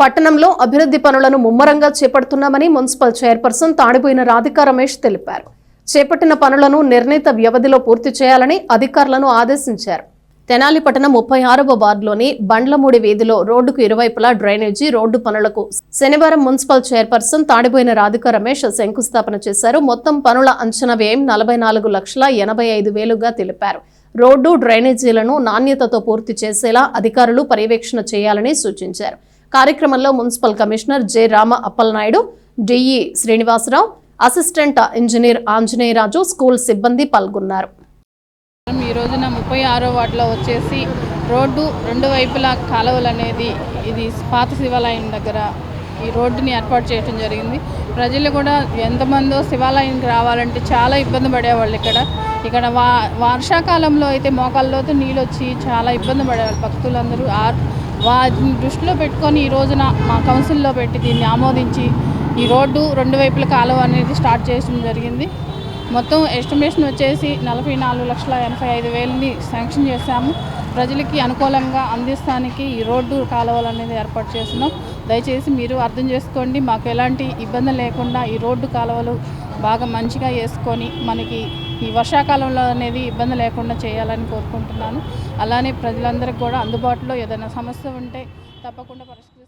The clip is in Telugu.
పట్టణంలో అభివృద్ధి పనులను ముమ్మరంగా చేపడుతున్నామని మున్సిపల్ చైర్పర్సన్ తాడిపోయిన రాధికా రమేష్ తెలిపారు. చేపట్టిన పనులను నిర్ణీత వ్యవధిలో పూర్తి చేయాలని అధికారులను ఆదేశించారు. తెనాలి పట్టణం 36వ వార్డులోని బండ్లమూడి వీధిలో రోడ్డుకు ఇరువైపులా డ్రైనేజీ రోడ్డు పనులకు శనివారం మున్సిపల్ చైర్పర్సన్ తాడిపోయిన రాధికా రమేష్ శంకుస్థాపన చేశారు. మొత్తం పనుల అంచనా వ్యయం 44,85,000గా తెలిపారు. రోడ్డు డ్రైనేజీలను నాణ్యతతో పూర్తి చేసేలా అధికారులు పర్యవేక్షణ చేయాలని సూచించారు. కార్యక్రమంలో municipal commissioner J Rama Appalanaidu, DE Srinivasarao, assistant engineer Anjaneyaraju, school సిబ్బంది పాల్గొన్నారు. ఈ రోజున 36వ వార్డులో వచ్చేసి రోడ్డు రెండు వైపులా కాలువలు అనేది ఇది పాత శివాలయం దగ్గర ఈ రోడ్డుని ఏర్పాటు చేయడం జరిగింది. ప్రజలు కూడా ఎంతమందో శివాలయానికి రావాలంటే చాలా ఇబ్బంది పడేవాళ్ళు. ఇక్కడ వర్షాకాలంలో అయితే మోకాళ్ళలోతో నీళ్ళు వచ్చి చాలా ఇబ్బంది పడేవాళ్ళు భక్తులందరూ. వాటిని దృష్టిలో పెట్టుకొని ఈ రోజున మా కౌన్సిల్లో పెట్టి దీన్ని ఆమోదించి ఈ రోడ్డు రెండు వైపుల కాలువ అనేది స్టార్ట్ చేయడం జరిగింది. మొత్తం ఎస్టిమేషన్ వచ్చేసి 44,85,000ని శాంక్షన్ చేశాము. ప్రజలకి అనుకూలంగా అందిస్తానికి ఈ రోడ్డు కాలువలు అనేది ఏర్పాటు చేస్తున్నాం. దయచేసి మీరు అర్థం చేసుకోండి. మాకు ఎలాంటి ఇబ్బంది లేకుండా ఈ రోడ్డు కాలువలు బాగా మంచిగా వేసుకొని మనకి ఈ వర్షాకాలంలో అనేది ఇబ్బంది లేకుండా చేయాలని కోరుకుంటున్నాను. అలానే ప్రజలందరికీ కూడా అందుబాటులో ఏదైనా సమస్య ఉంటే తప్పకుండా పరిష్కరిస్తాను.